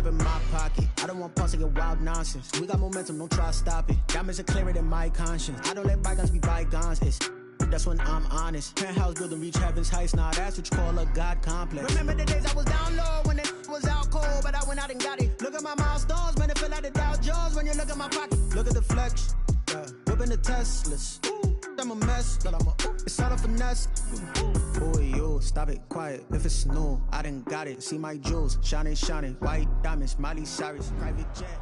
up in my pocket. I don't want pulse to get wild nonsense. We got momentum, don't try to stop it. Diamonds are clearer than my conscience. I don't let bygones be bygones. That's when I'm honest. Penthouse building, reach heaven's heights. Nah, that's what you call a God complex. Remember the days I was down low when it was out cold, but I went out and got it. Look at my milestones, man, it feel like the Dow Jones when you look at my pocket. Look at the flex, whipping the Teslas. I'm a mess, but it's all a finesse. Boy, you stop it, quiet. If it's new, I done got it. See my jewels, shining, white diamonds, Miley Cyrus, private jet.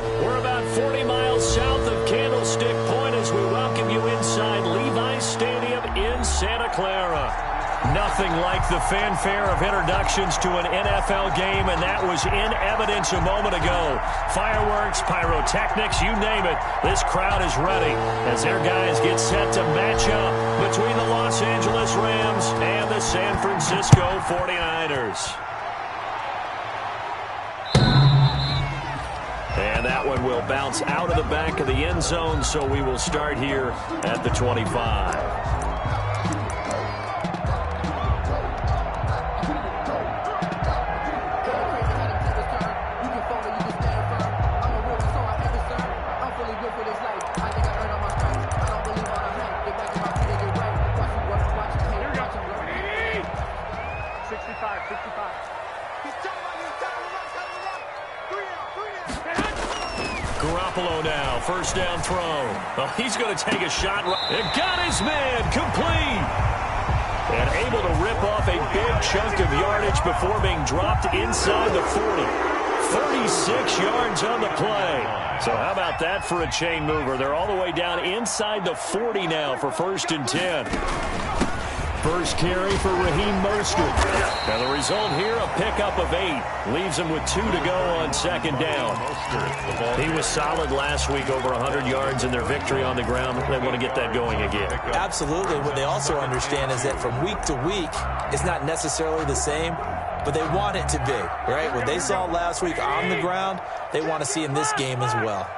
We're about 40 miles south of Candlestick Point as we welcome you inside Levi's Stadium in Santa Clara. Nothing like the fanfare of introductions to an NFL game, and that was in evidence a moment ago. Fireworks, pyrotechnics, you name it. This crowd is ready as their guys get set to match up between the Los Angeles Rams and the San Francisco 49ers. And that one will bounce out of the back of the end zone, so we will start here at the 25. Garoppolo now, first down throw. Well, he's going to take a shot. It got his man complete. And able to rip off a big chunk of yardage before being dropped inside the 40. 36 yards on the play. So how about that for a chain mover? They're all the way down inside the 40 now for 1st and 10. First carry for Raheem Mostert. Now the result here, a pickup of 8. Leaves him with 2 to go on 2nd down. He was solid last week, over 100 yards in their victory on the ground. They want to get that going again. Absolutely. What they also understand is that from week to week, it's not necessarily the same, but they want it to be, right? What they saw last week on the ground, they want to see in this game as well.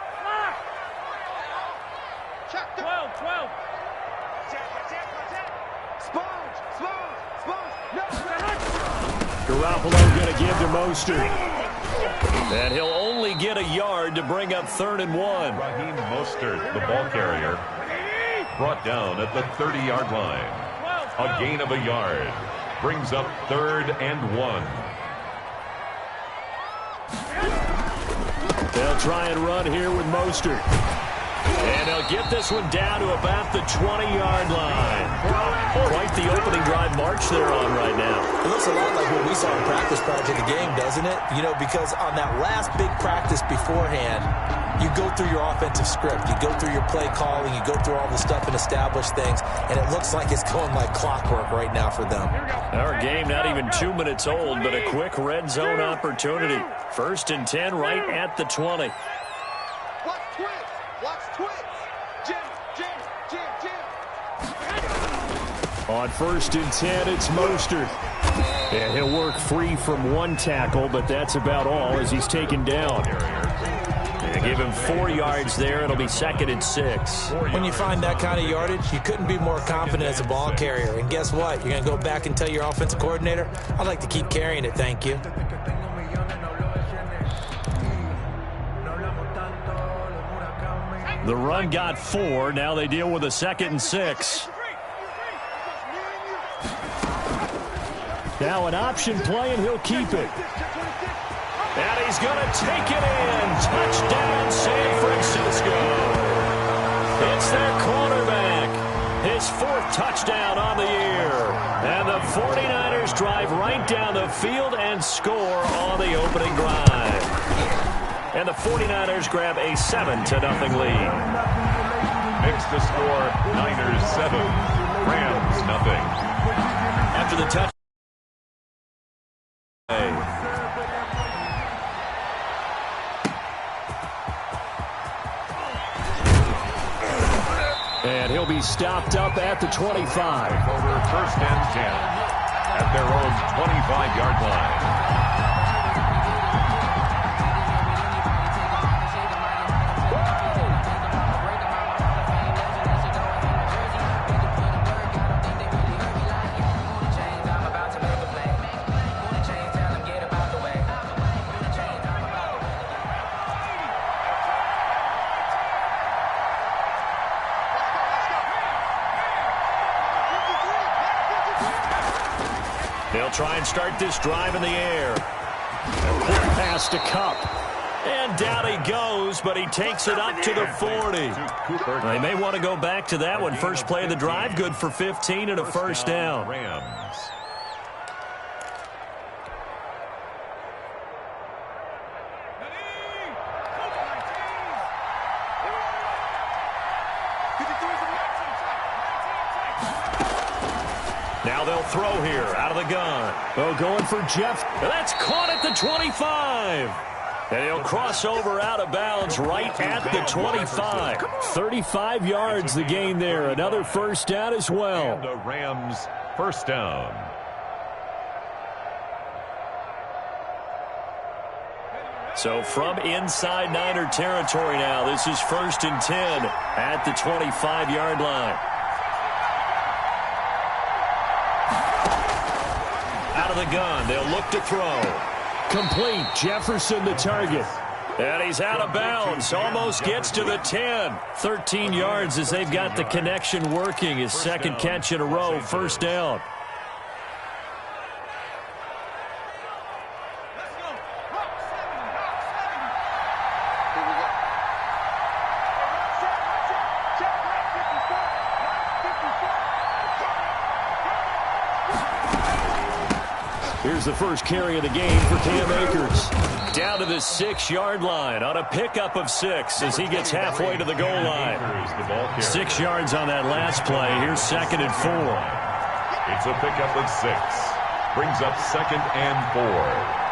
Garoppolo going to give to Mostert. And he'll only get a yard to bring up 3rd and 1. Raheem Mostert, the ball carrier, brought down at the 30-yard line. A gain of a yard. Brings up 3rd and 1. They'll try and run here with Mostert. And they'll get this one down to about the 20-yard line. Quite the opening drive march they're on right now. It looks a lot like what we saw in practice prior to the game, doesn't it? You know, because on that last big practice beforehand, you go through your offensive script. You go through your play calling. You go through all the stuff and establish things. And it looks like it's going like clockwork right now for them. Our game not even 2 minutes old, but a quick red zone opportunity. 1st and 10 right at the 20. On 1st and 10, it's Mostert. And he'll work free from 1 tackle, but that's about all as he's taken down. And give him 4 yards there. It'll be 2nd and 6. When you find that kind of yardage, you couldn't be more confident as a ball carrier. And guess what? You're going to go back and tell your offensive coordinator, I'd like to keep carrying it, thank you. The run got 4. Now they deal with a 2nd and 6. Now an option play, and he'll keep it. And he's going to take it in. Touchdown, San Francisco. It's their quarterback. His 4th touchdown on the year. And the 49ers drive right down the field and score on the opening drive. And the 49ers grab a 7-0 lead. Makes the score Niners 7, Rams nothing. After the touch. And he'll be stopped up at the 25. Over 1st and 10 at their own 25-yard line. They'll try and start this drive in the air. A quick pass to Kupp. And down he goes, but he takes it up to the 40. They may want to go back to that one. First play of the drive, good for 15 and a first down. Rams. Now they'll throw here out of the gun. Oh, going for Jeff. That's caught at the 25. And he'll cross over out of bounds right at the 25. 35 yards the gain there. Another first down as well. And the Rams first down. So from inside Niner territory now, this is 1st and 10 at the 25-yard line. Out of the gun, they'll look to throw. Complete, Jefferson the target. And he's out of bounds, almost gets to the 10. 13 yards as they've got the connection working. His second catch in a row, first down. Here's the first carry of the game for Cam Akers. Down to the 6-yard line on a pickup of 6 as he gets halfway to the goal line. 6 yards on that last play. Here's 2nd and 4. It's a pickup of 6. Brings up 2nd and 4.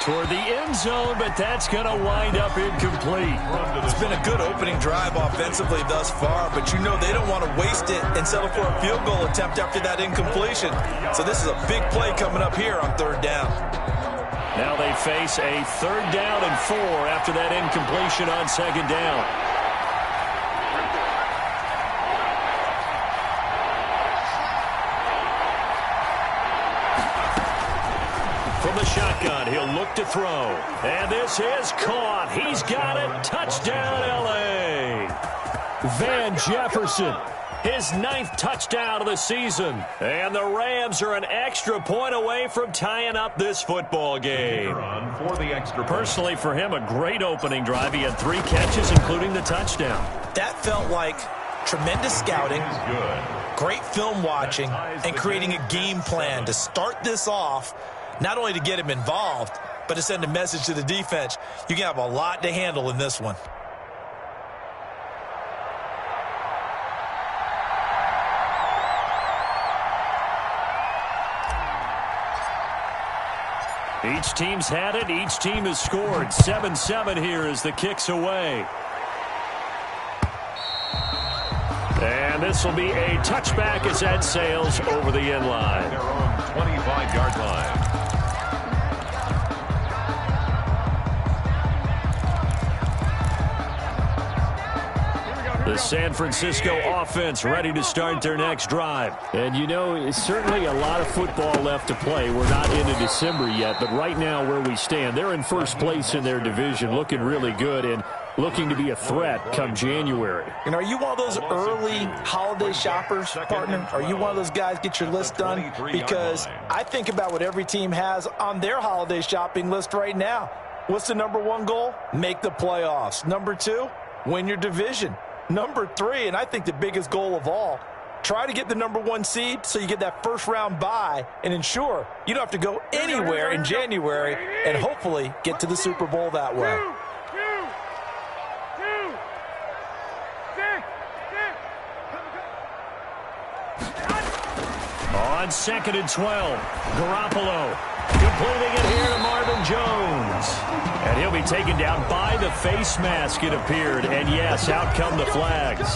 Toward the end zone, but that's going to wind up incomplete. It's been a good opening drive offensively thus far, but you know they don't want to waste it and settle for a field goal attempt after that incompletion. So this is a big play coming up here on 3rd down. Now they face a 3rd down and 4 after that incompletion on 2nd down. From the shotgun, he'll look to throw. And this is caught. He's got it. Touchdown, L.A. Van Jefferson, his 9th touchdown of the season. And the Rams are an extra point away from tying up this football game. For the extra point. Personally, for him, a great opening drive. He had 3 catches, including the touchdown. That felt like tremendous scouting, great film watching, and creating a game plan to start this off. Not only to get him involved, but to send a message to the defense. You can have a lot to handle in this one. Each team's had it. Each team has scored. 7-7 here as the kick's away. And this will be a touchback as that sails over the end line. Their own 25-yard line. The San Francisco offense ready to start their next drive. And, you know, it's certainly a lot of football left to play. We're not into December yet, but right now where we stand, they're in first place in their division, looking really good and looking to be a threat come January. And are you one of those early holiday shoppers, partner? Are you one of those guys get your list done? Because I think about what every team has on their holiday shopping list right now. What's the number 1 goal? Make the playoffs. Number 2, win your division. Number 3, and I think the biggest goal of all, try to get the number 1 seed so you get that first-round bye and ensure you don't have to go anywhere in January and hopefully get to the Super Bowl that way. On 2nd and 12, Garoppolo completing it here to Marvin Jones. And he'll be taken down by the face mask, it appeared. And yes, out come the flags.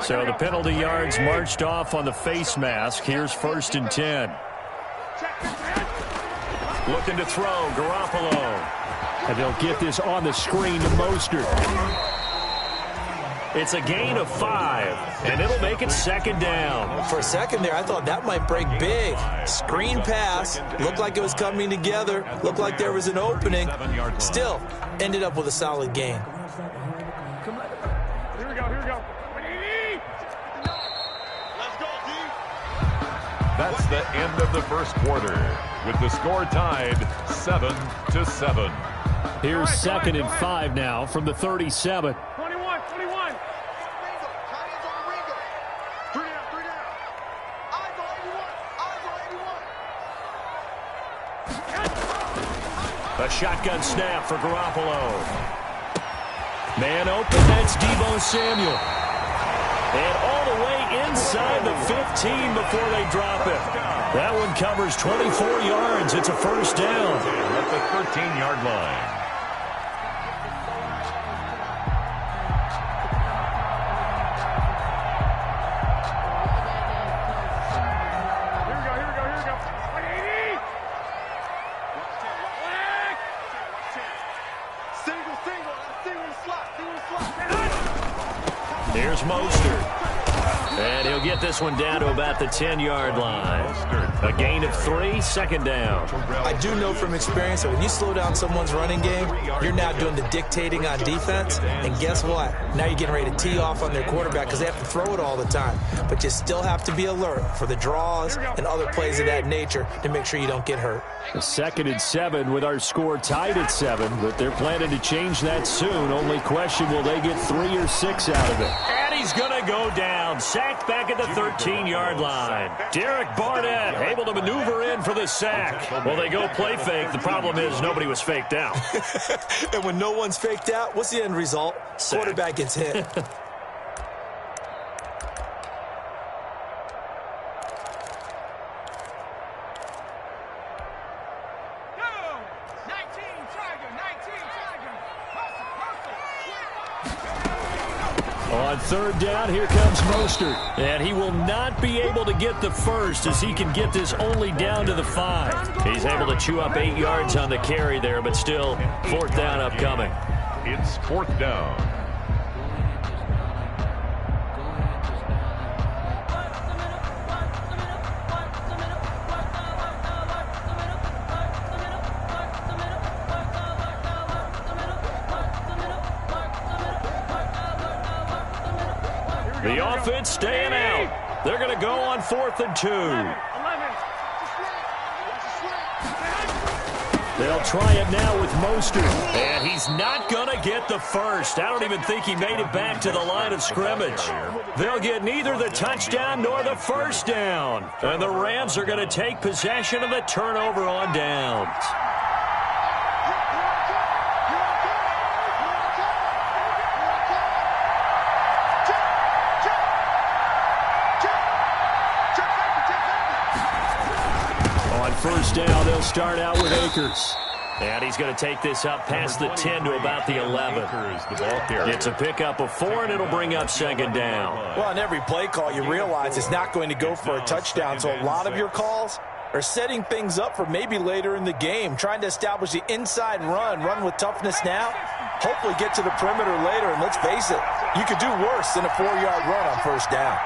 So the penalty yards marched off on the face mask. Here's 1st and 10. Looking to throw, Garoppolo. And they'll get this on the screen to Mostert. It's a gain of 5, and it'll make it second down. For a second there, I thought that might break big. Screen pass. Looked like it was coming together. Looked like there was an opening. Still, ended up with a solid gain. Here we go. Let's go, D. That's the end of the first quarter, with the score tied 7-7. Here's second and 5 now from the 37. 21. Three down. Eyes on 81. A shotgun snap for Garoppolo. Man open, that's Deebo Samuel. And all the way inside the 15 before they drop it. That one covers 24 yards. It's a first down. At the 13-yard line. Here we go. 180. Single slot. Here's Mostert. And he'll get this one down to about the 10-yard line. A gain of 3, second down. I do know from experience that when you slow down someone's running game, you're now doing the dictating on defense. And guess what? Now you're getting ready to tee off on their quarterback because they have to throw it all the time. But you still have to be alert for the draws and other plays of that nature to make sure you don't get hurt. A second and 7 with our score tied at 7, but they're planning to change that soon. Only question, will they get 3 or 6 out of it? And he's going to go down. Sacked back at the 13-yard line. Derek Barnett able to maneuver in for the sack. Well, they go play fake. The problem is nobody was faked out. And when no one's faked out, what's the end result? Sack. Quarterback gets hit. On third down, here comes Mostert. And he will not be able to get the first as he can get this only down to the 5. He's able to chew up 8 yards on the carry there, but still, fourth down upcoming. It's fourth down. The offense staying out. They're going to go on 4th and 2. They'll try it now with Mostert. And he's not going to get the first. I don't even think he made it back to the line of scrimmage. They'll get neither the touchdown nor the first down. And the Rams are going to take possession of the turnover on downs. First down, they'll start out with Akers. And he's going to take this up past the 10 to about the 11. It's a pickup of 4, and it'll bring up second down. Well, on every play call, you realize it's not going to go for a touchdown. So a lot of your calls are setting things up for maybe later in the game, trying to establish the inside run with toughness now, hopefully get to the perimeter later. And let's face it, you could do worse than a 4-yard run on first down.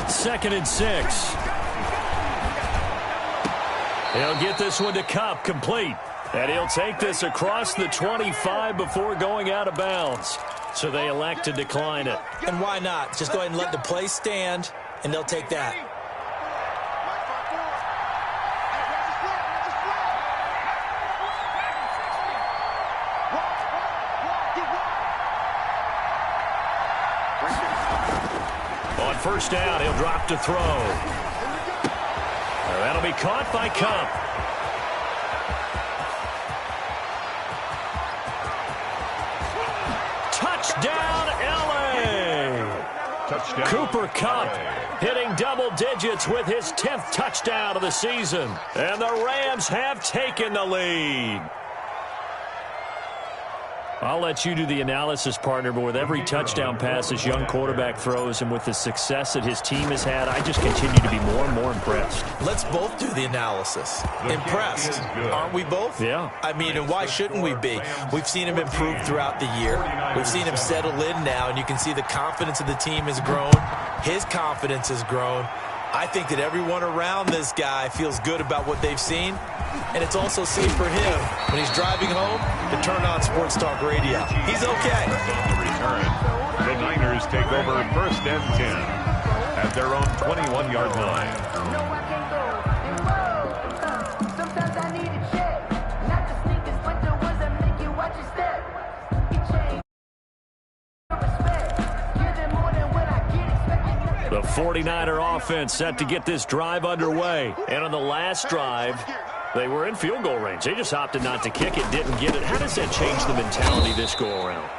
Second and 6. He'll get this one to Kupp, complete. And he'll take this across the 25 before going out of bounds. So they elect to decline it. And why not? Just go ahead and let the play stand, and they'll take that. On first down, he'll drop to throw. That'll be caught by Kupp. Touchdown, L.A. Touchdown. Cooper Kupp hitting double digits with his 10th touchdown of the season. And the Rams have taken the lead. I'll let you do the analysis, partner, but with every touchdown pass this young quarterback throws and with the success that his team has had, I just continue to be more and more impressed. Let's both do the analysis. Impressed. Aren't we both? Yeah. I mean, and why shouldn't we be? We've seen him improve throughout the year. We've seen him settle in now, and you can see the confidence of the team has grown. His confidence has grown. I think that everyone around this guy feels good about what they've seen, and it's also safe for him when he's driving home to turn on Sports Talk Radio. He's okay. On the return, the Niners take over 1st and 10 at their own 21-yard line. Sometimes I need a check, not the sneakers, but the ones that make you watch your step. It changed. Respect, give them more than what I get expected. The 49er offense set to get this drive underway. And on the last drive, they were in field goal range. They just opted not to kick it, didn't get it. How does that change the mentality this go-around?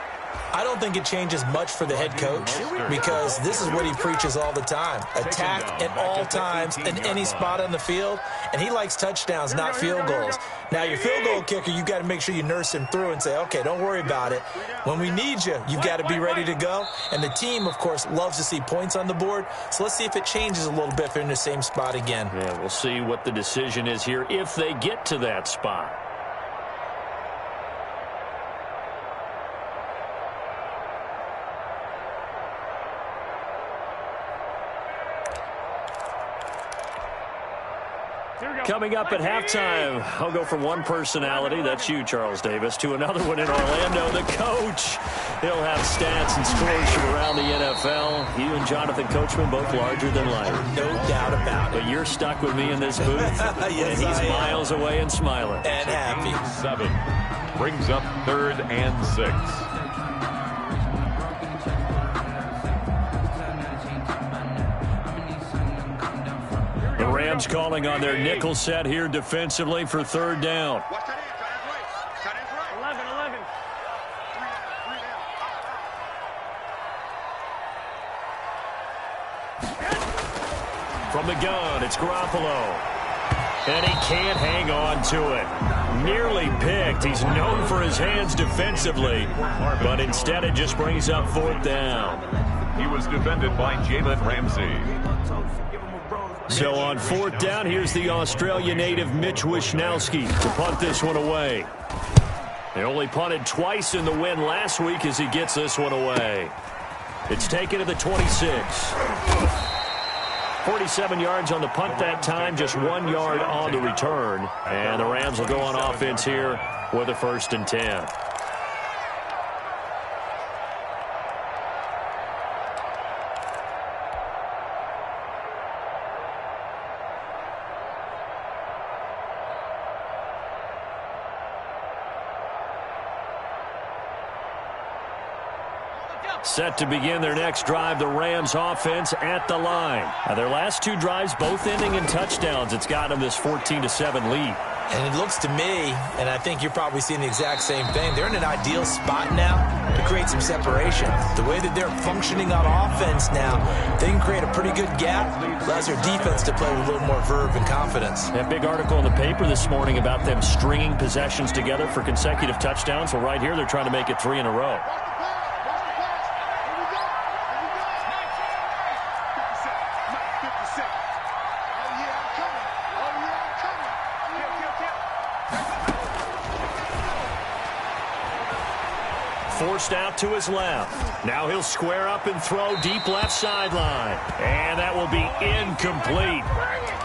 I don't think it changes much for the head coach because this is what he preaches all the time. Attack at all times in any spot on the field, and he likes touchdowns, not field goals. Now, your field goal kicker, you've got to make sure you nurse him through and say, okay, don't worry about it. When we need you, you've got to be ready to go. And the team, of course, loves to see points on the board. So let's see if it changes a little bit if they're in the same spot again. Yeah, we'll see what the decision is here if they get to that spot. Coming up at halftime, I'll go from one personality, that's you, Charles Davis, to another one in Orlando, the coach. He'll have stats and scores from around the NFL. You and Jonathan Coachman, both larger than life. No doubt about it. But you're stuck with me in this booth, Yes, and he's I am. miles away and smiling. And happy. 7 brings up 3rd and 6. The Rams calling on their nickel set here defensively for 3rd down. Watch that end, tight ends right. 11. 3 down. From the gun, it's Garoppolo. And he can't hang on to it. Nearly picked. He's known for his hands defensively, but instead it just brings up 4th down. He was defended by Jalen Ramsey. So on 4th down, here's the Australia native Mitch Wishnowsky to punt this one away. They only punted twice in the win last week as he gets this one away. It's taken to the 26. 47 yards on the punt that time, just 1 yard on the return. And the Rams will go on offense here with a 1st and 10. Set to begin their next drive, the Rams offense at the line. Now, their last 2 drives, both ending in touchdowns. It's got them this 14-7 lead. And it looks to me, and I think you're probably seeing the exact same thing, they're in an ideal spot now to create some separation. The way that they're functioning on offense now, they can create a pretty good gap, allows their defense to play with a little more verve and confidence. That big article in the paper this morning about them stringing possessions together for consecutive touchdowns. Well, right here, they're trying to make it 3 in a row. Forced out to his left. Now he'll square up and throw deep left sideline. And that will be incomplete.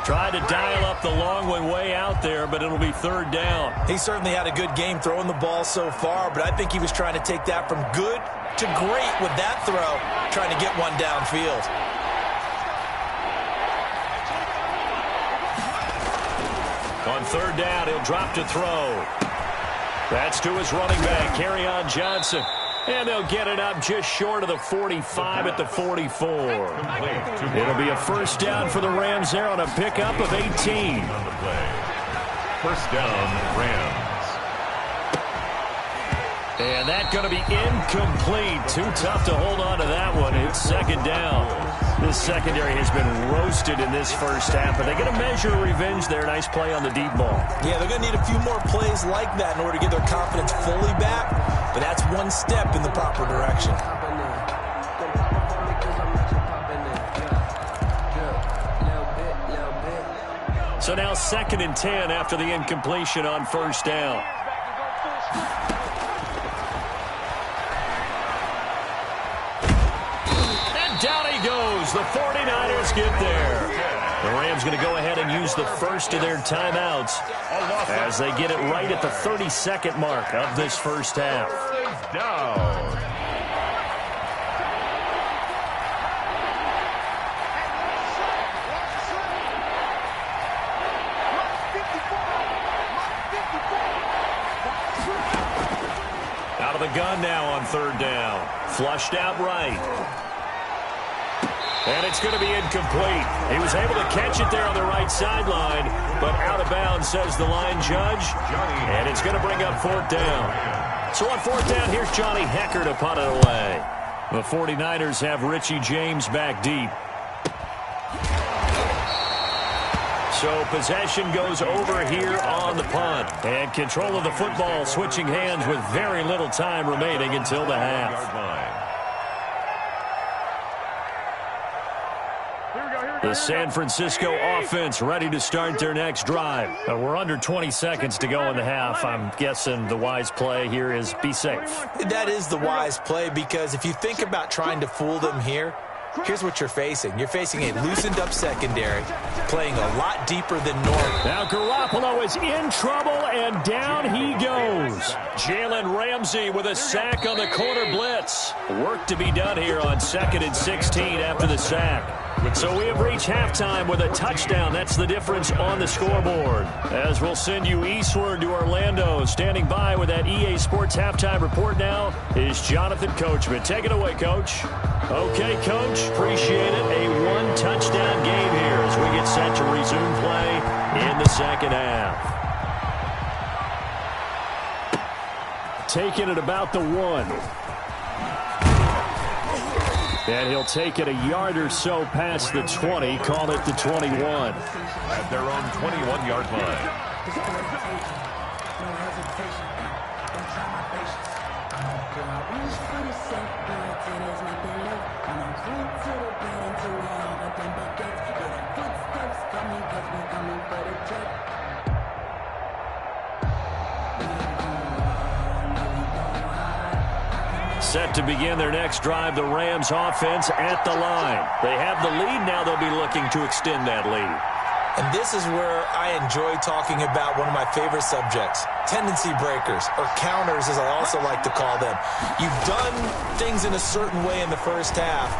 Tried to dial up the long one way out there, but it'll be 3rd down. He certainly had a good game throwing the ball so far, but I think he was trying to take that from good to great with that throw, trying to get one downfield. On 3rd down, he'll drop to throw. That's to his running back, Kerryon Johnson. And they'll get it up just short of the 45 at the 44. It'll be a 1st down for the Rams there on a pickup of 18. On the play. 1st down, Rams. And that's going to be incomplete. Too tough to hold on to that one. It's 2nd down. The secondary has been roasted in this first half, but they get a measure of revenge there. Nice play on the deep ball. Yeah, they're going to need a few more plays like that in order to get their confidence fully back, but that's one step in the proper direction. So now 2nd and 10 after the incompletion on first down. And down he goes. The 49ers get there. The Rams going to go ahead and use the first of their timeouts as they get it right at the 32nd mark of this first half. Down. Out of the gun now on 3rd down. Flushed out right. And it's going to be incomplete. He was able to catch it there on the right sideline, but out of bounds, says the line judge. And it's going to bring up 4th down. So on 4th down, here's Johnny Hekker to punt it away. The 49ers have Richie James back deep. So possession goes over here on the punt. And control of the football switching hands with very little time remaining until the half. The San Francisco offense ready to start their next drive. We're under 20 seconds to go in the half. I'm guessing the wise play here is be safe. That is the wise play, because if you think about trying to fool them here, here's what you're facing. You're facing a loosened up secondary, playing a lot deeper than normal. Now Garoppolo is in trouble, and down he goes. Jalen Ramsey with a sack on the corner blitz. Work to be done here on 2nd and 16 after the sack. So we have reached halftime with a touchdown. That's the difference on the scoreboard. As we'll send you eastward to Orlando. Standing by with that EA Sports halftime report now is Jonathan Coachman. Take it away, Coach. Okay, Coach. Appreciate it. A one-touchdown game here as we get set to resume play in the second half. Taking it about the 1. And he'll take it a yard or so past the 20, call it the 21. At their own 21-yard line. Set to begin their next drive, the Rams offense at the line. They have the lead now. They'll be looking to extend that lead. And this is where I enjoy talking about one of my favorite subjects, tendency breakers, or counters as I also like to call them. You've done things in a certain way in the first half,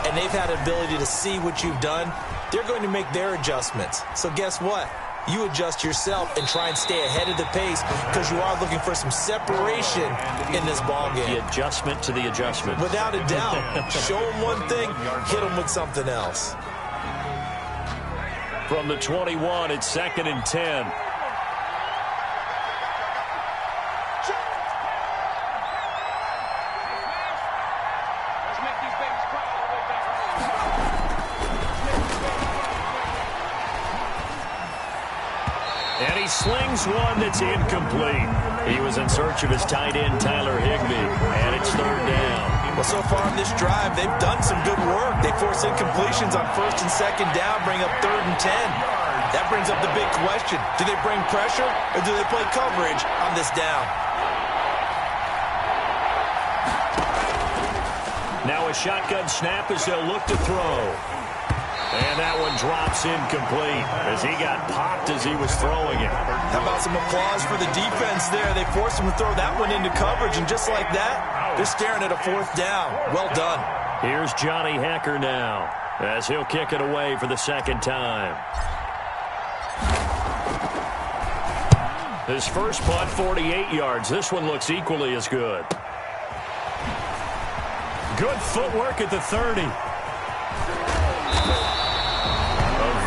and they've had an ability to see what you've done. They're going to make their adjustments. So guess what? You adjust yourself and try and stay ahead of the pace, because you are looking for some separation in this ballgame. The adjustment to the adjustment. Without a doubt. Show them one thing, hit them with something else. From the 21, it's 2nd and 10. And he slings one that's incomplete. He was in search of his tight end, Tyler Higbee, and it's 3rd down. Well, so far in this drive, they've done some good work. They force incompletions on 1st and 2nd down, bring up 3rd and 10. That brings up the big question. Do they bring pressure, or do they play coverage on this down? Now a shotgun snap as they'll look to throw. And that one drops incomplete as he got popped as he was throwing it. How about some applause for the defense there? They forced him to throw that one into coverage, and just like that, they're staring at a 4th down. Well done. Here's Johnny Hekker now as he'll kick it away for the 2nd time. His first punt, 48 yards. This one looks equally as good. Good footwork at the 30.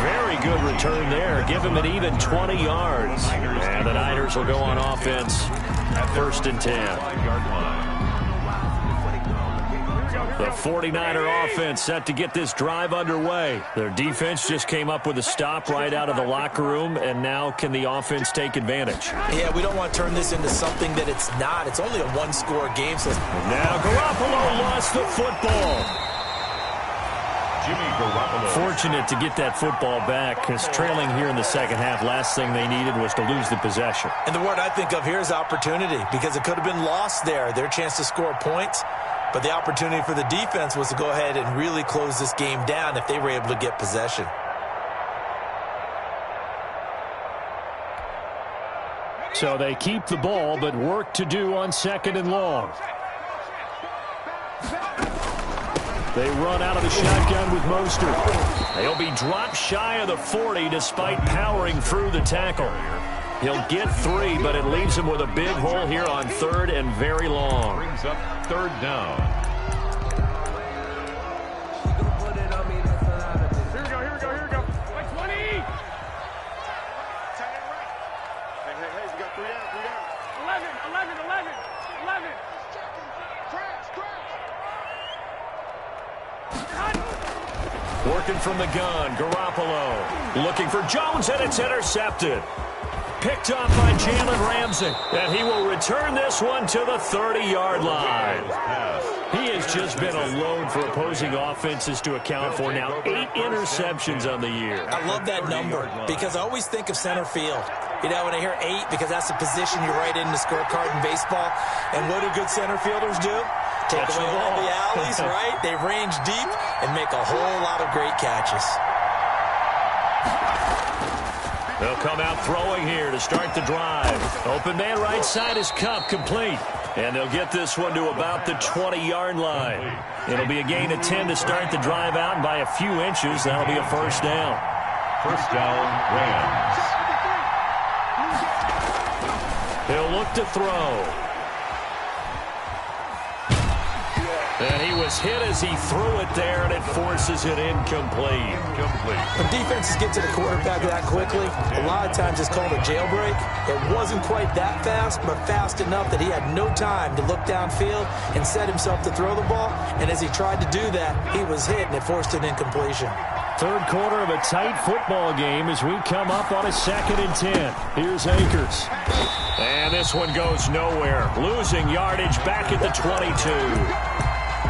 Very good return there. Give him an even 20 yards. And the Niners will go on offense at 1st and 10. The 49er offense set to get this drive underway. Their defense just came up with a stop right out of the locker room, and now can the offense take advantage? Yeah, we don't want to turn this into something that it's not. It's only a one-score game. So now Garoppolo lost the football. Jimmy Garoppolo. Fortunate to get that football back, because trailing here in the second half, last thing they needed was to lose the possession. And the word I think of here is opportunity, because it could have been lost there, their chance to score points. But the opportunity for the defense was to go ahead and really close this game down if they were able to get possession. So they keep the ball, but work to do on 2nd and long. They run out of the shotgun with Mostert. They'll be dropped shy of the 40 despite powering through the tackle. He'll get 3, but it leaves him with a big hole here on 3rd and very long. Brings up 3rd down. Here we go. Like 20. Hey, you got 3 down. 11. Working from the gun, Garoppolo looking for Jones, and it's intercepted. Picked up by Jalen Ramsey, and he will return this one to the 30-yard line. He has just been a load for opposing offenses to account for. Now 8 interceptions on the year. I love that number because I always think of center field. You know, when I hear 8, because that's the position you write in the scorecard in baseball. And what do good center fielders do? Take away all the alleys, right? They range deep and make a whole lot of great catches. They'll come out throwing here to start the drive. Open man right side is Kupp, complete. And they'll get this one to about the 20-yard line. It'll be a gain of 10 to start the drive out, and by a few inches, that'll be a first down. First down, Rams. He'll look to throw. And he was hit as he threw it there, and it forces it incomplete. When defenses get to the quarterback that quickly, a lot of times it's called a jailbreak. It wasn't quite that fast, but fast enough that he had no time to look downfield and set himself to throw the ball. And as he tried to do that, he was hit, and it forced an incompletion. 3rd quarter of a tight football game as we come up on a 2nd and 10. Here's Akers. And this one goes nowhere. Losing yardage back at the 22.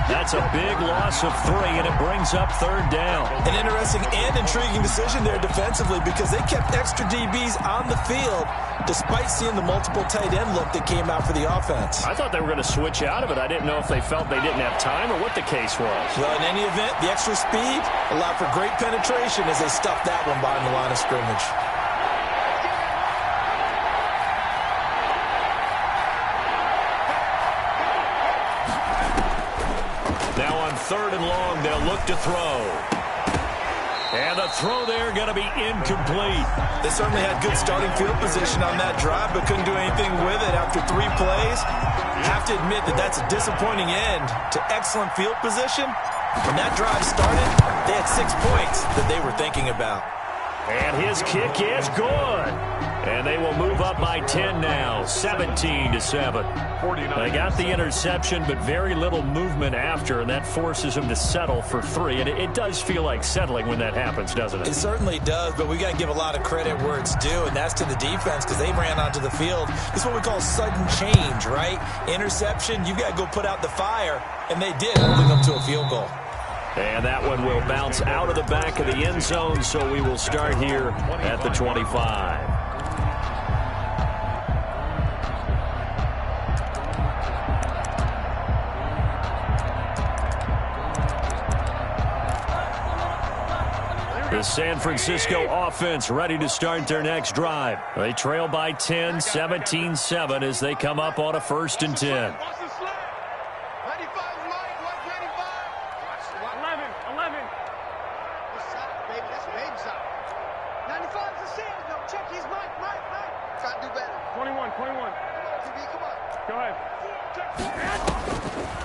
That's a big loss of 3, and it brings up 3rd down. An interesting and intriguing decision there defensively because they kept extra DBs on the field despite seeing the multiple tight end look that came out for the offense. I thought they were going to switch out of it. I didn't know if they felt they didn't have time or what the case was. Well, in any event, the extra speed allowed for great penetration as they stuffed that one behind the line of scrimmage. Now on 3rd and long, they'll look to throw. And the throw there going to be incomplete. They certainly had good starting field position on that drive, but couldn't do anything with it after 3 plays. Have to admit that that's a disappointing end to excellent field position. When that drive started, they had 6 points that they were thinking about. And his kick is good. And they will move up by 10 now, 17-7. They got the interception, but very little movement after, and that forces them to settle for 3. And it does feel like settling when that happens, doesn't it? It certainly does, but we got to give a lot of credit where it's due, and that's to the defense because they ran onto the field. It's what we call sudden change, right? Interception, you got to go put out the fire, and they did, holding them to a field goal. And that one will bounce out of the back of the end zone, so we will start here at the 25. The San Francisco offense ready to start their next drive. They trail by 10, 17-7 as they come up on a 1st and 10.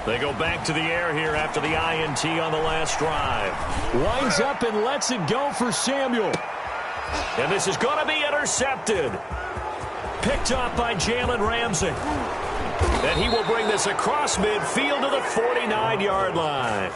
They go back to the air here after the INT on the last drive. Winds up and lets it go for Samuel. And this is going to be intercepted. Picked up by Jalen Ramsey. And he will bring this across midfield to the 49-yard line.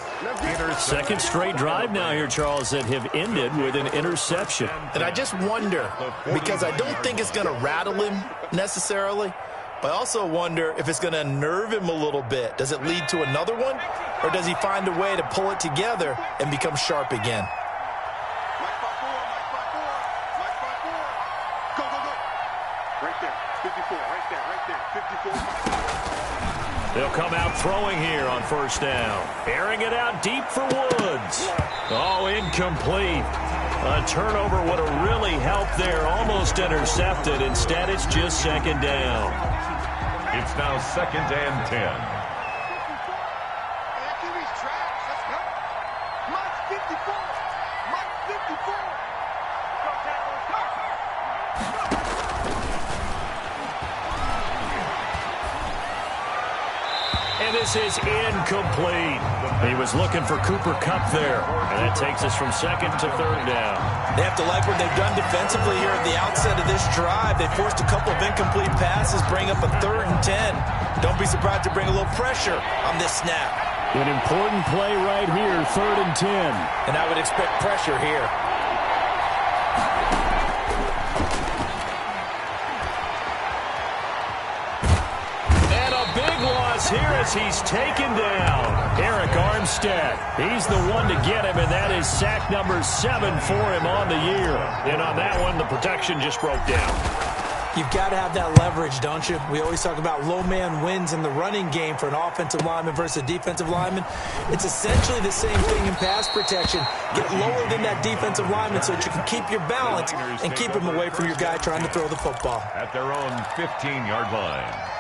Second straight drive now here, Charles, that have ended with an interception. And I just wonder, because I don't think it's going to rattle him necessarily, but I also wonder if it's going to unnerve him a little bit. Does it lead to another one, or does he find a way to pull it together and become sharp again? Right there, 54, right there, 54. They'll come out throwing here on first down. Airing it out deep for Woods. Oh, incomplete. A turnover would have really helped there. Almost intercepted. Instead, it's just second down. It's now 2nd and 10. And this is incomplete. He was looking for Cooper Kupp there. And that takes us from second to third down. They have to like what they've done defensively here at the outset of this drive. They forced a couple of incomplete passes, bring up a 3rd and 10. Don't be surprised to bring a little pressure on this snap. An important play right here, 3rd and 10. And I would expect pressure here. Here as he's taken down. Arik Armstead. He's the one to get him, and that is sack number 7 for him on the year. And on that one, the protection just broke down. You've got to have that leverage, don't you? We always talk about low man wins in the running game for an offensive lineman versus a defensive lineman. It's essentially the same thing in pass protection. Get lower than that defensive lineman so that you can keep your balance and keep him away from your guy trying to throw the football. At their own 15-yard line.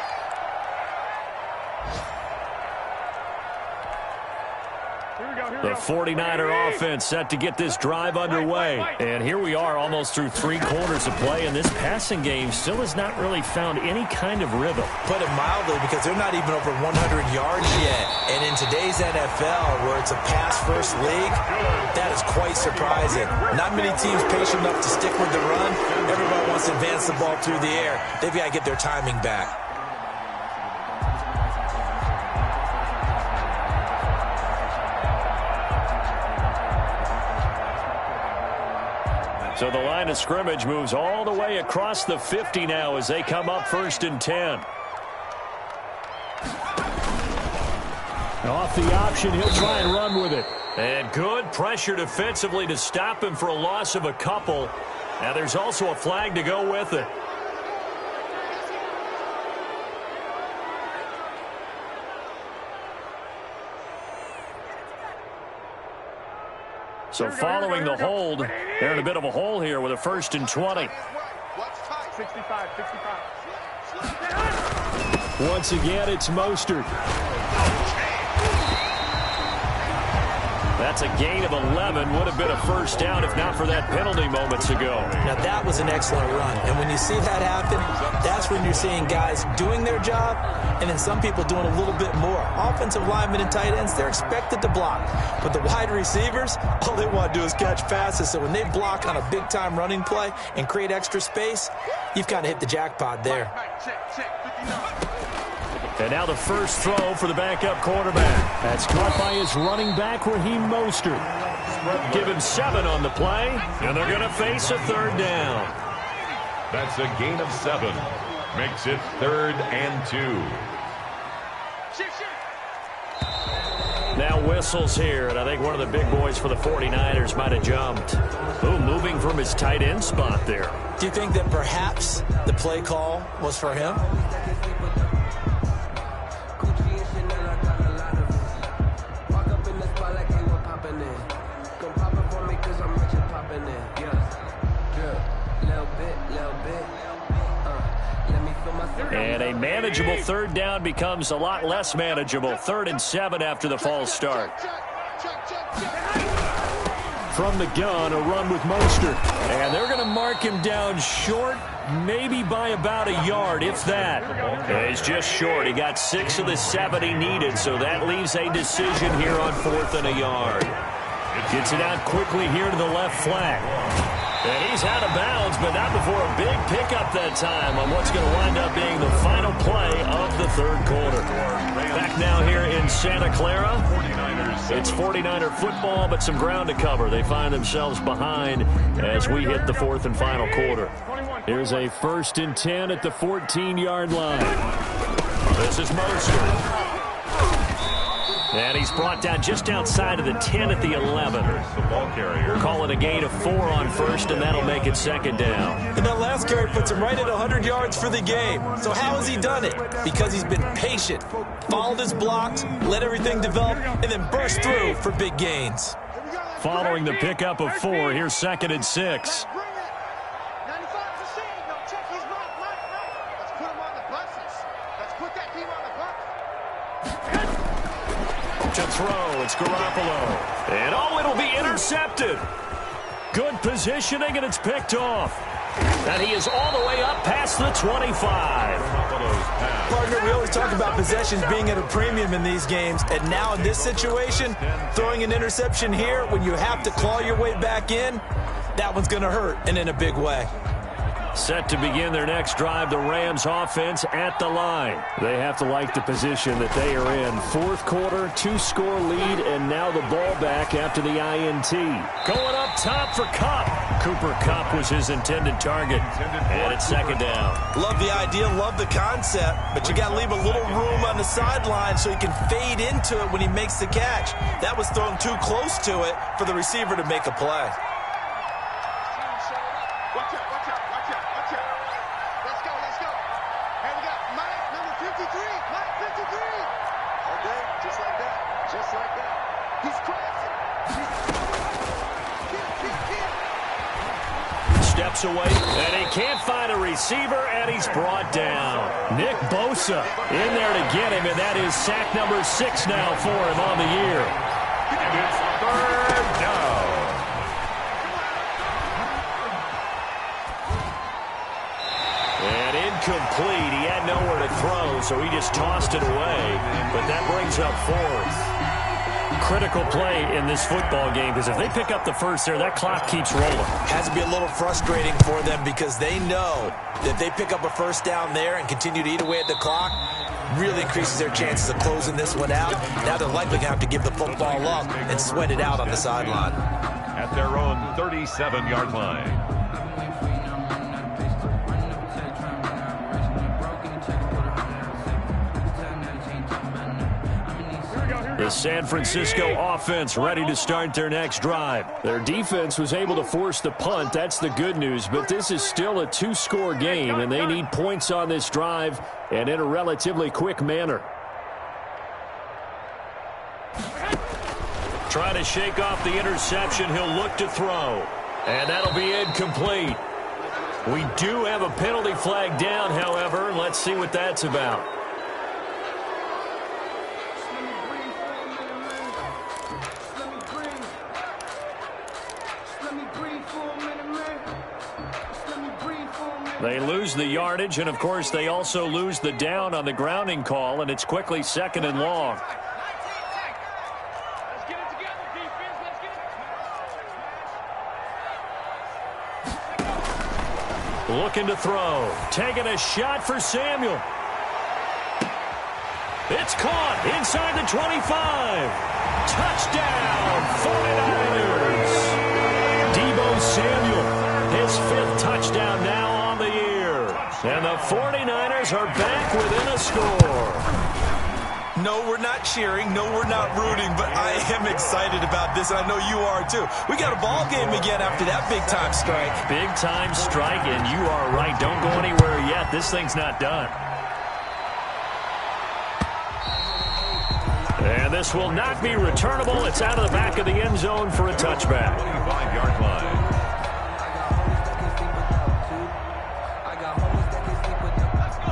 The 49er offense set to get this drive underway. And here we are almost through 3 quarters of play, and this passing game still has not really found any kind of rhythm. Put it mildly, because they're not even over 100 yards yet. And in today's NFL, where it's a pass-first league, that is quite surprising. Not many teams patient enough to stick with the run. Everybody wants to advance the ball through the air. They've got to get their timing back. So the line of scrimmage moves all the way across the 50 now as they come up 1st and 10. Off the option, he'll try and run with it. And good pressure defensively to stop him for a loss of a couple. Now there's also a flag to go with it. So following the hold, they're in a bit of a hole here with a 1st and 20. 65. Once again, it's Mostert. That's a gain of 11. Would have been a first down if not for that penalty moments ago. Now, that was an excellent run. And when you see that happen, that's when you're seeing guys doing their job and then some people doing a little bit more. Offensive linemen and tight ends, they're expected to block. But the wide receivers, all they want to do is catch passes. So when they block on a big-time running play and create extra space, you've kind of hit the jackpot there. And now the first throw for the backup quarterback. That's caught by his running back, Raheem Mostert. Give him 7 on the play, and they're going to face a 3rd down. That's a gain of 7. Makes it 3rd and 2. Now whistles here, and I think one of the big boys for the 49ers might have jumped. Ooh, moving from his tight end spot there. Do you think that perhaps the play call was for him? And a manageable 3rd down becomes a lot less manageable. 3rd and 7 after the false start. From the gun, a run with Mostert. And they're going to mark him down short, maybe by about a yard, if that. He's just short. He got 6 of the 7 he needed, so that leaves a decision here on 4th and a yard. Gets it out quickly here to the left flank. And he's out of bounds, but not before a big pickup that time on what's going to wind up being the final play of the third quarter. Back now here in Santa Clara. It's 49er football, but some ground to cover. They find themselves behind as we hit the fourth and final quarter. Here's a 1st and 10 at the 14-yard line. This is Mostert. And he's brought down just outside of the 10 at the 11. The ball carrier. Call it a gain of 4 on first, and that'll make it 2nd down. And that last carry puts him right at 100 yards for the game. So how has he done it? Because he's been patient, followed his blocks, let everything develop, and then burst through for big gains. Following the pickup of 4, here's 2nd and 6. To throw, it's Garoppolo. And it'll be intercepted. Good positioning, and it's picked off. And he is all the way up past the 25. Partner, we always talk about possessions being at a premium in these games. And now in this situation, throwing an interception here when you have to claw your way back in, that one's going to hurt, and in a big way. Set to begin their next drive, the Rams offense at the line. They have to like the position that they are in. Fourth quarter, 2-score lead, and now the ball back after the INT. Going up top for Kupp. Cooper Kupp was his intended target, and it's 2nd down. Love the idea, love the concept, but you got to leave a little room on the sideline so he can fade into it when he makes the catch. That was thrown too close to it for the receiver to make a play. Steps away, and he can't find a receiver, and he's brought down. Nick Bosa in there to get him, and that is sack number 6 now for him on the year. And it's 3rd down. And incomplete. He had nowhere to throw, so he just tossed it away, but that brings up 4th. Critical play in this football game, because if they pick up the first there, that clock keeps rolling. Has to be a little frustrating for them because they know that if they pick up a first down there and continue to eat away at the clock, really increases their chances of closing this one out. Now they're likely going to have to give the football up and sweat it out on the sideline. At their own 37-yard line. The San Francisco offense ready to start their next drive. Their defense was able to force the punt. That's the good news. But this is still a 2-score game, and they need points on this drive and in a relatively quick manner. Trying to shake off the interception. He'll look to throw. And that'll be incomplete. We do have a penalty flag down, however. Let's see what that's about. They lose the yardage, and, of course, they also lose the down on the grounding call, and it's quickly 2nd and long. Looking to throw. Taking a shot for Samuel. It's caught inside the 25. Touchdown, 49ers. Deebo Samuel, his 5th touchdown now on the year. And the 49ers are back within a score. No, we're not cheering. No, we're not rooting. But I am excited about this, and I know you are too. We got a ball game again after that big-time strike. Big-time strike, and you are right. Don't go anywhere yet. This thing's not done. And this will not be returnable. It's out of the back of the end zone for a touchback. 25-yard line.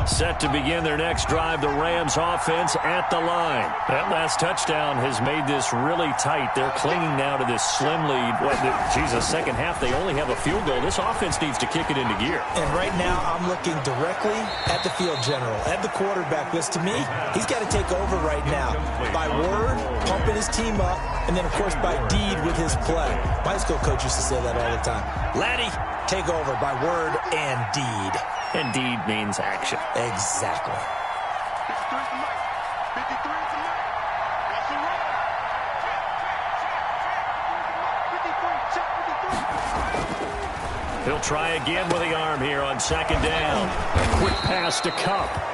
Set to begin their next drive, the Rams offense at the line. That last touchdown has made this really tight. They're clinging now to this slim lead. Second half, they only have a field goal. This offense needs to kick it into gear. And right now, I'm looking directly at the field general, at the quarterback. Because to me, he's got to take over right now. By word, pumping his team up, and then, of course, by deed with his play. My high school coach used to say that all the time. Laddie, take over by word and deed. And deed means action. Exactly. He'll try again with the arm here on second down. A quick pass to Kupp.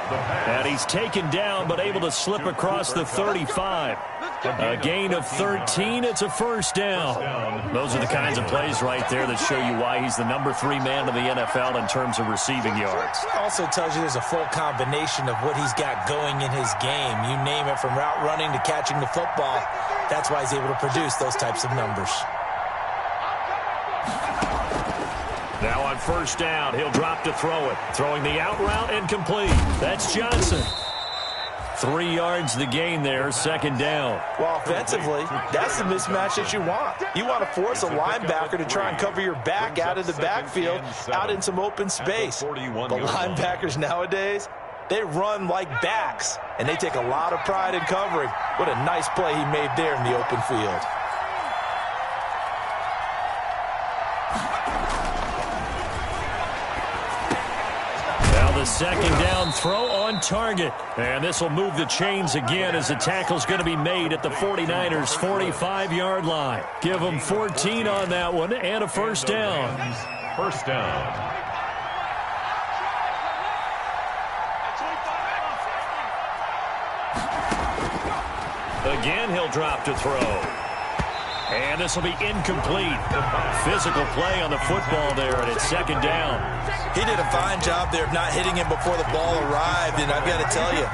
And he's taken down but able to slip across the 35. A gain of 13. It's a first down. Those are the kinds of plays right there that show you why he's the number 3 man in the NFL in terms of receiving yards. Also tells you there's a full combination of what he's got going in his game. You name it, from route running to catching the football. That's why he's able to produce those types of numbers. Now on first down, he'll drop to throw it. Throwing the out route and complete. That's Johnson. 3 yards the gain there, second down. Well, offensively, that's the mismatch that you want. You want to force a linebacker to try and cover your back out of the backfield, out in some open space. The linebackers nowadays, they run like backs, and they take a lot of pride in covering. What a nice play he made there in the open field. Second down throw on target. And this will move the chains again as the tackle's going to be made at the 49ers' 45-yard line. Give them 14 on that one and a first down. First down. Again, he'll drop to throw. And this will be incomplete. Physical play on the football there, and it's second down. He did a fine job there of not hitting him before the ball arrived, and I've got to tell you,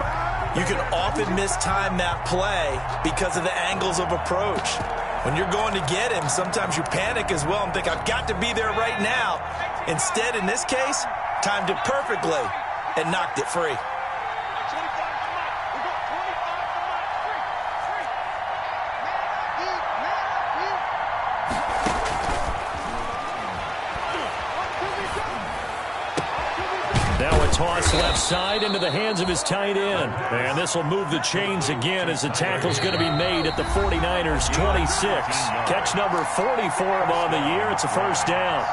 you can often mistime that play because of the angles of approach. When you're going to get him, sometimes you panic as well and think, I've got to be there right now. Instead, in this case, timed it perfectly and knocked it free. Toss left side into the hands of his tight end. And this will move the chains again as the tackle's going to be made at the 49ers' 26. Catch number 40 for him on the year. It's a first down.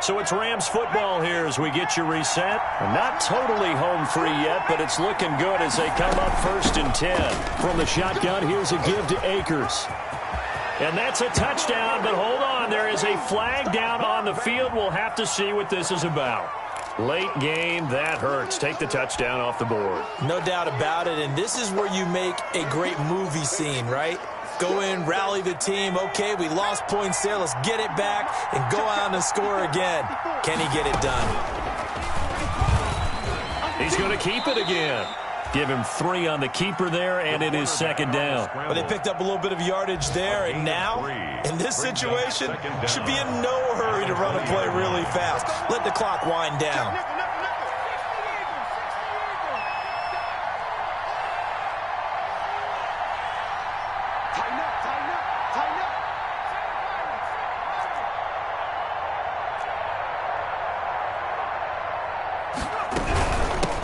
So it's Rams football here as we get you reset. Not totally home free yet, but it's looking good as they come up 1st and 10. From the shotgun, here's a give to Akers. And that's a touchdown, but hold on. There is a flag down on the field. We'll have to see what this is about. Late game, that hurts. Take the touchdown off the board. No doubt about it, and this is where you make a great movie scene, right? Go in, rally the team. Okay, we lost points there. Let's get it back and go out and score again. Can he get it done? He's going to keep it again. Give him 3 on the keeper there, and it is second down. Well, they picked up a little bit of yardage there, and now, in this situation, should be in no hurry to run a play really fast. Let the clock wind down.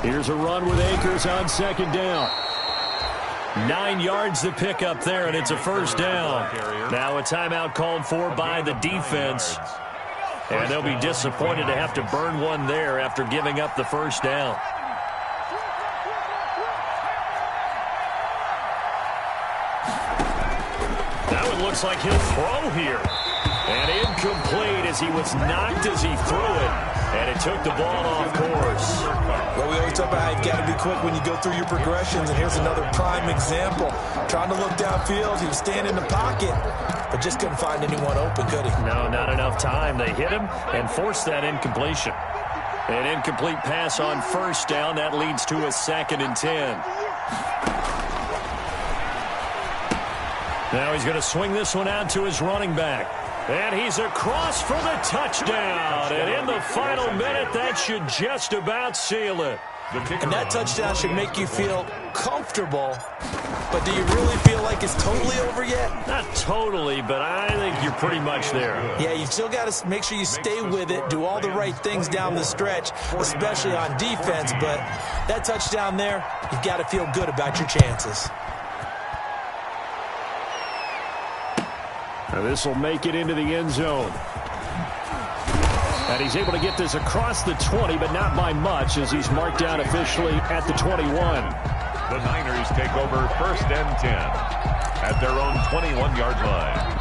Here's a run with Akers on second down. 9 yards to pick up there, and it's a first down. Now a timeout called for by the defense. And they'll be disappointed to have to burn one there after giving up the first down. Now it looks like he'll throw here. And incomplete as he was knocked as he threw it. And it took the ball off course. Well, we always talk about how you've got to be quick when you go through your progressions, and here's another prime example. Trying to look downfield, he was standing in the pocket, but just couldn't find anyone open, could he? No, not enough time. They hit him and forced that incompletion. An incomplete pass on first down. That leads to a 2nd and 10. Now he's going to swing this one out to his running back. And he's across for the touchdown. And in the final minute, that should just about seal it. And that touchdown should make you feel comfortable. But do you really feel like it's totally over yet? Not totally, but I think you're pretty much there. Yeah, you've still got to make sure you stay with it, do all the right things down the stretch, especially on defense. But that touchdown there, you've got to feel good about your chances. Now this will make it into the end zone. And he's able to get this across the 20, but not by much, as he's marked down officially at the 21. The Niners take over 1st and 10 at their own 21-yard line.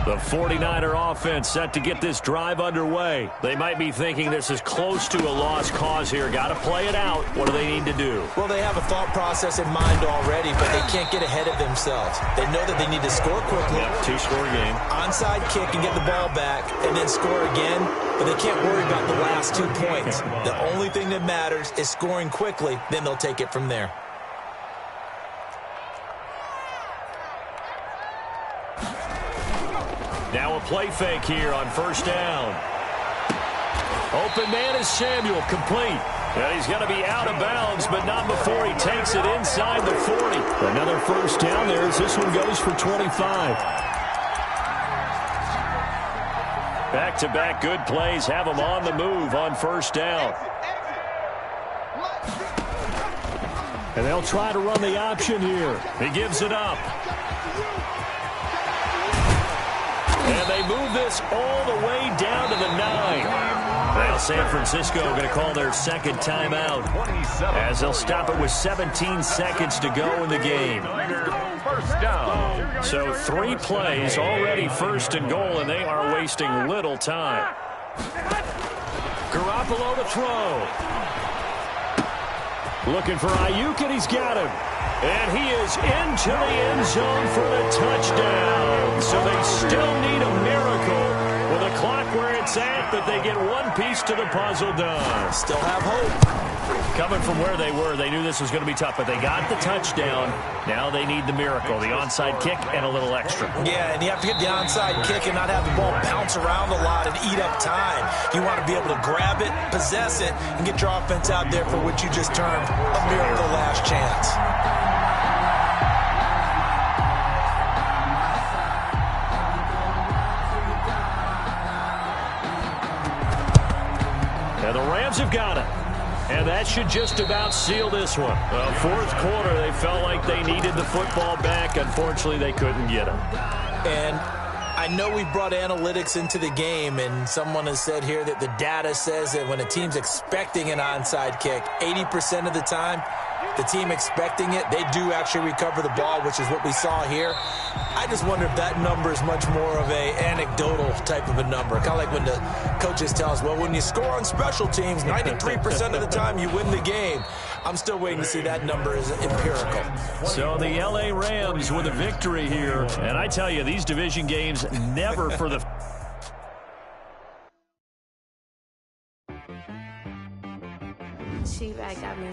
The 49er offense set to get this drive underway. They might be thinking this is close to a lost cause here. Got to play it out. What do they need to do? Well, they have a thought process in mind already, but they can't get ahead of themselves. They know that they need to score quickly. Yep, 2-score game. Onside kick and get the ball back and then score again, but they can't worry about the last 2 points. The only thing that matters is scoring quickly, then they'll take it from there. Now a play fake here on first down. Open man is Samuel, complete. And he's going to be out of bounds, but not before he takes it inside the 40. Another first down there as this one goes for 25. Back-to-back good plays have him on the move on first down. And they'll try to run the option here. He gives it up. And they move this all the way down to the 9. Now San Francisco going to call their second timeout as they'll stop it with 17 seconds to go in the game. First down. So 3 plays already 1st and goal, and they are wasting little time. Garoppolo to throw. Looking for Ayuk, and he's got him. And he is into the end zone for the touchdown. So they still need a miracle with a clock where it's at, but they get one piece to the puzzle done. Still have hope. Coming from where they were, they knew this was going to be tough, but they got the touchdown. Now they need the miracle, the onside kick and a little extra. Yeah, and you have to get the onside kick and not have the ball bounce around a lot and eat up time. You want to be able to grab it, possess it, and get your offense out there for what you just termed a miracle last chance. And the Rams have got it. And that should just about seal this one. Well, 4th quarter, they felt like they needed the football back. Unfortunately, they couldn't get it. And I know we brought analytics into the game, and someone has said here that the data says that when a team's expecting an onside kick, 80% of the time, the team expecting it, they do actually recover the ball, which is what we saw here. I just wonder if that number is much more of a anecdotal type of a number. Kind of like when the coaches tell us, well, when you score on special teams, 93% of the time you win the game. I'm still waiting to see that number is empirical. So the L.A. Rams with a victory here. And I tell you, these division games never for the... She back got me.